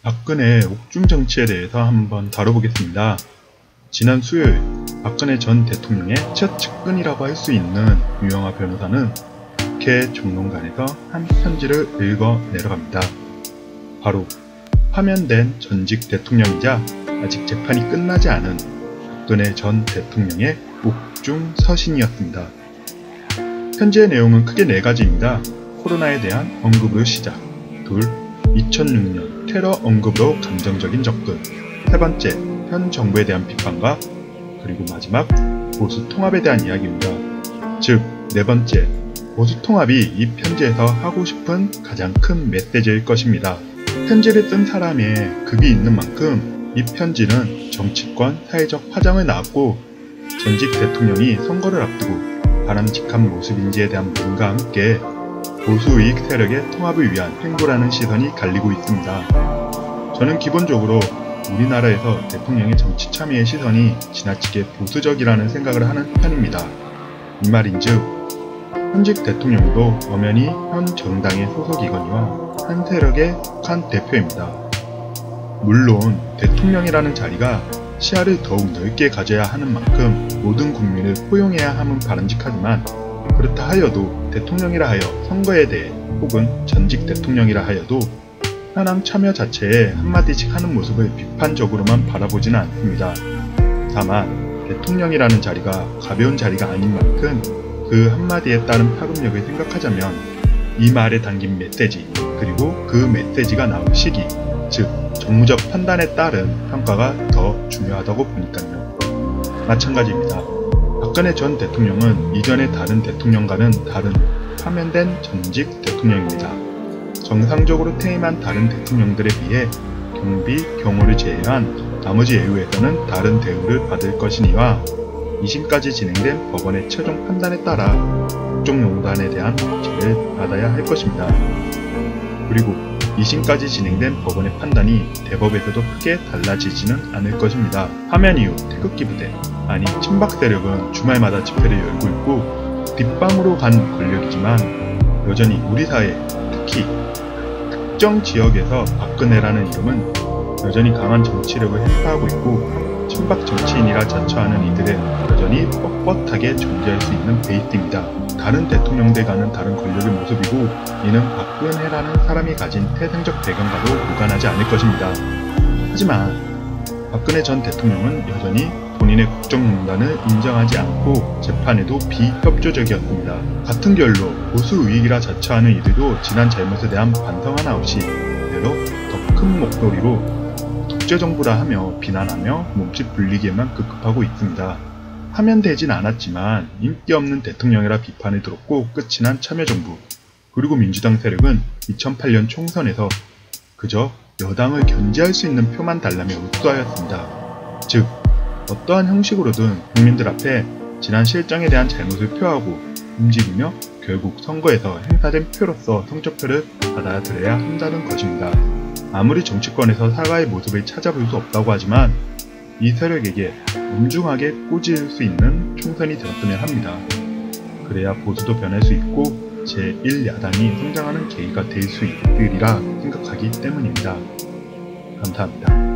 박근혜 옥중 정치에 대해서 한번 다뤄보겠습니다. 지난 수요일 박근혜 전 대통령의 첫 측근이라고 할 수 있는 유영하 변호사는 국회 정론관에서 한 편지를 읽어 내려갑니다. 바로 파면된 전직 대통령이자 아직 재판이 끝나지 않은 박근혜 전 대통령의 옥중 서신이었습니다. 편지의 내용은 크게 4가지입니다. 코로나에 대한 언급으로 시작, 2006년 테러 언급으로 감정적인 접근, 3번째, 현 정부에 대한 비판과 그리고 마지막, 보수 통합에 대한 이야기입니다. 즉, 4번째, 보수 통합이 이 편지에서 하고 싶은 가장 큰 메시지일 것입니다. 편지를 쓴 사람의 급이 있는 만큼 이 편지는 정치권 사회적 파장을 낳았고 전직 대통령이 선거를 앞두고 바람직한 모습인지에 대한 문과 함께 보수이익 세력의 통합을 위한 행보라는 시선이 갈리고 있습니다. 저는 기본적으로 우리나라에서 대통령의 정치 참여의 시선이 지나치게 보수적이라는 생각을 하는 편입니다. 이 말인즉 현직 대통령도 엄연히 현 정당의 소속이거니와 한 세력에 속한 대표입니다. 물론 대통령이라는 자리가 시야를 더욱 넓게 가져야 하는 만큼 모든 국민을 포용해야 함은 바람직하지만, 그렇다 하여도 대통령이라 하여 선거에 대해 혹은 전직 대통령이라 하여도 현황 참여 자체에 한마디씩 하는 모습을 비판적으로만 바라보지는 않습니다. 다만 대통령이라는 자리가 가벼운 자리가 아닌 만큼 그 한마디에 따른 파급력을 생각하자면 이 말에 담긴 메시지, 그리고 그 메시지가 나올 시기, 즉 정무적 판단에 따른 평가가 더 중요하다고 보니까요. 마찬가지입니다. 박근혜 전 대통령은 이전의 다른 대통령과는 다른 파면된 전직 대통령입니다. 정상적으로 퇴임한 다른 대통령들에 비해 경비, 경호를 제외한 나머지 예우에서는 다른 대우를 받을 것이니와 2심까지 진행된 법원의 최종 판단에 따라 국정농단에 대한 죄를 받아야 할 것입니다. 그리고 2심까지 진행된 법원의 판단이 대법에서도 크게 달라지지는 않을 것입니다. 파면 이후 태극기 부대, 아니 친박 세력은 주말마다 집회를 열고 있고 뒷방으로 간 권력이지만 여전히 우리 사회, 특히 특정 지역에서 박근혜라는 이름은 여전히 강한 정치력을 행사하고 있고 친박 정치인이라 자처하는 이들은 여전히 뻣뻣하게 존재할 수 있는 베이스입니다. 다른 대통령들과는 다른 권력의 모습이고 이는 박근혜라는 사람이 가진 태생적 배경과도 무관하지 않을 것입니다. 하지만 박근혜 전 대통령은 여전히 본인의 국정농단을 인정하지 않고 재판에도 비협조적이었습니다. 같은 결로 보수우익이라 자처하는 이들도 지난 잘못에 대한 반성 하나 없이 대로 더 큰 목소리로 독재정부라 하며 비난하며 몸집 불리기에만 급급하고 있습니다. 파면되진 않았지만 인기 없는 대통령이라 비판을 들었고 끝이 난 참여정부, 그리고 민주당 세력은 2008년 총선에서 그저 여당을 견제할 수 있는 표만 달라며 흡수하였습니다. 즉 어떠한 형식으로든 국민들 앞에 지난 실정에 대한 잘못을 표하고 움직이며 결국 선거에서 행사된 표로서 성적표를 받아들여야 한다는 것입니다. 아무리 정치권에서 사과의 모습을 찾아볼 수 없다고 하지만 이 세력에게 엄중하게 꼬질 수 있는 총선이 되었으면 합니다. 그래야 보수도 변할 수 있고 제1야당이 성장하는 계기가 될 수 있으리라 생각하기 때문입니다. 감사합니다.